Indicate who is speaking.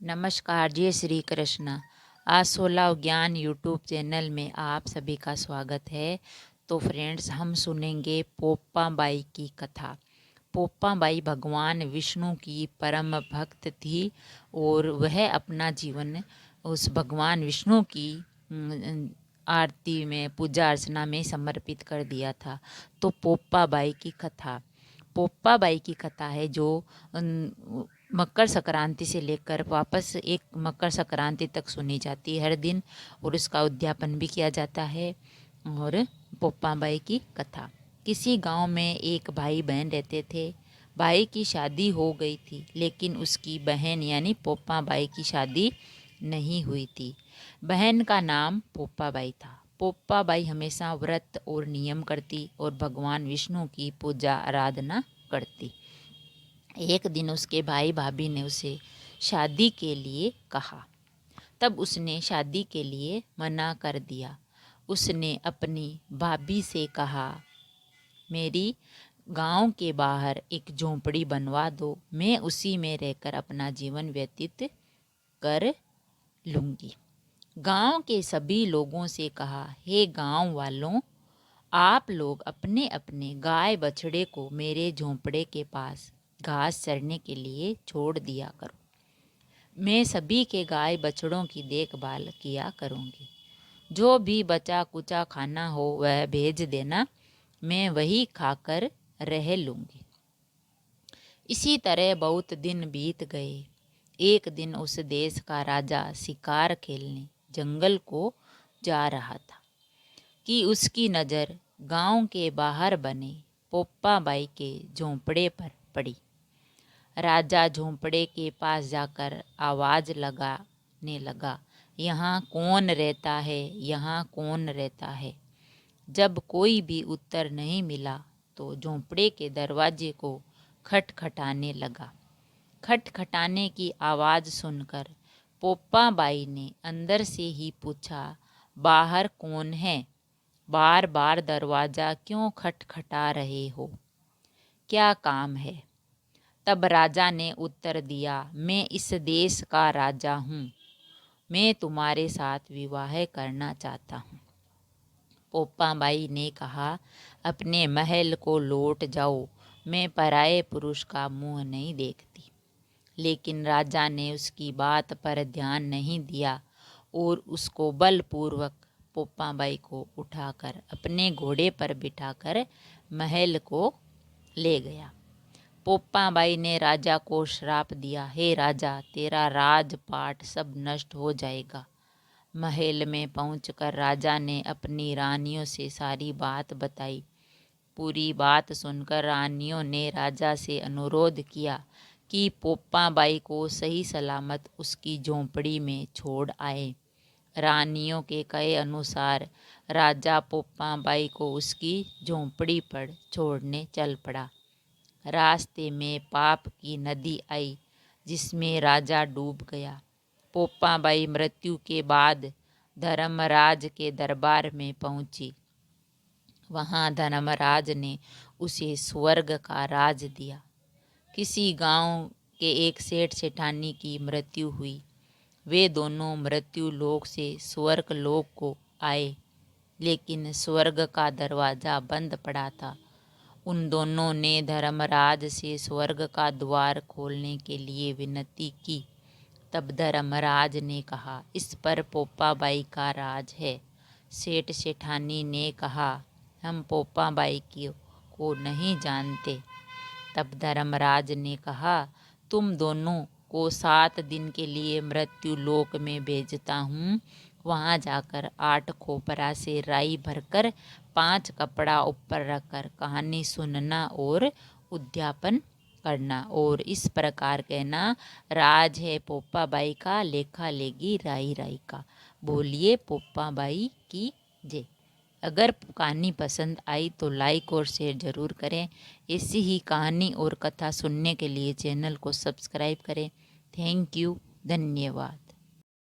Speaker 1: नमस्कार, जय श्री कृष्ण। आज 16 ज्ञान यूट्यूब चैनल में आप सभी का स्वागत है। तो फ्रेंड्स, हम सुनेंगे पोप्पा बाई की कथा। पोप्पा बाई भगवान विष्णु की परम भक्त थी और वह अपना जीवन उस भगवान विष्णु की आरती में, पूजा अर्चना में समर्पित कर दिया था। तो पोप्पा बाई की कथा, पोप्पा बाई की कथा है जो मकर संक्रांति से लेकर वापस एक मकर संक्रांति तक सुनी जाती है हर दिन, और उसका उद्यापन भी किया जाता है। और पोप्पा बाई की कथा, किसी गांव में एक भाई बहन रहते थे। भाई की शादी हो गई थी, लेकिन उसकी बहन यानी पोप्पा बाई की शादी नहीं हुई थी। बहन का नाम पोप्पा बाई था। पोप्पा बाई हमेशा व्रत और नियम करती और भगवान विष्णु की पूजा आराधना करती। एक दिन उसके भाई भाभी ने उसे शादी के लिए कहा। तब उसने शादी के लिए मना कर दिया। उसने अपनी भाभी से कहा, मेरी गांव के बाहर एक झोंपड़ी बनवा दो, मैं उसी में रहकर अपना जीवन व्यतीत कर लूँगी। गांव के सभी लोगों से कहा, हे गांव वालों, आप लोग अपने अपने गाय बछड़े को मेरे झोंपड़े के पास घास चरने के लिए छोड़ दिया करो। मैं सभी के गाय बछड़ों की देखभाल किया करूँगी। जो भी बचा कुचा खाना हो वह भेज देना, मैं वही खाकर रह लूँगी। इसी तरह बहुत दिन बीत गए। एक दिन उस देश का राजा शिकार खेलने जंगल को जा रहा था कि उसकी नज़र गांव के बाहर बने पोप्पा बाई के झोंपड़े पर पड़ी। राजा झोंपड़े के पास जाकर आवाज़ लगाने लगा, यहाँ कौन रहता है, यहाँ कौन रहता है। जब कोई भी उत्तर नहीं मिला तो झोंपड़े के दरवाजे को खटखटाने लगा। खटखटाने की आवाज़ सुनकर पोप्पा बाई ने अंदर से ही पूछा, बाहर कौन है? बार बार दरवाज़ा क्यों खटखटा रहे हो? क्या काम है? तब राजा ने उत्तर दिया, मैं इस देश का राजा हूँ, मैं तुम्हारे साथ विवाह करना चाहता हूँ। पोप्पा बाई ने कहा, अपने महल को लौट जाओ, मैं पराये पुरुष का मुंह नहीं देखती। लेकिन राजा ने उसकी बात पर ध्यान नहीं दिया और उसको बलपूर्वक पोप्पा बाई को उठाकर अपने घोड़े पर बिठाकर महल को ले गया। पोप्पा बाई ने राजा को श्राप दिया, हे राजा, तेरा राजपाट सब नष्ट हो जाएगा। महल में पहुंचकर राजा ने अपनी रानियों से सारी बात बताई। पूरी बात सुनकर रानियों ने राजा से अनुरोध किया कि पोप्पा बाई को सही सलामत उसकी झोंपड़ी में छोड़ आए। रानियों के कहे अनुसार राजा पोप्पा बाई को उसकी झोंपड़ी पर छोड़ने चल पड़ा। रास्ते में पाप की नदी आई, जिसमें राजा डूब गया। पोप्पा बाई मृत्यु के बाद धर्मराज के दरबार में पहुंची। वहां धर्मराज ने उसे स्वर्ग का राज दिया। किसी गांव के एक सेठ सेठानी की मृत्यु हुई। वे दोनों मृत्यु लोक से स्वर्ग लोक को आए, लेकिन स्वर्ग का दरवाज़ा बंद पड़ा था। उन दोनों ने धर्मराज से स्वर्ग का द्वार खोलने के लिए विनती की। तब धर्मराज ने कहा, इस पर पोप्पा बाई का राज है। सेठ सेठानी ने कहा, हम पोप्पा बाई को नहीं जानते। तब धर्मराज ने कहा, तुम दोनों को 7 दिन के लिए मृत्यु लोक में भेजता हूँ। वहाँ जाकर 8 खोपरा से राई भरकर 5 कपड़ा ऊपर रखकर कहानी सुनना और उद्यापन करना, और इस प्रकार कहना, राज है पोप्पा बाई का, लेखा लेगी राई राई का। बोलिए पोप्पा बाई की जय। अगर कहानी पसंद आई तो लाइक और शेयर ज़रूर करें। ऐसी ही कहानी और कथा सुनने के लिए चैनल को सब्सक्राइब करें। थैंक यू, धन्यवाद।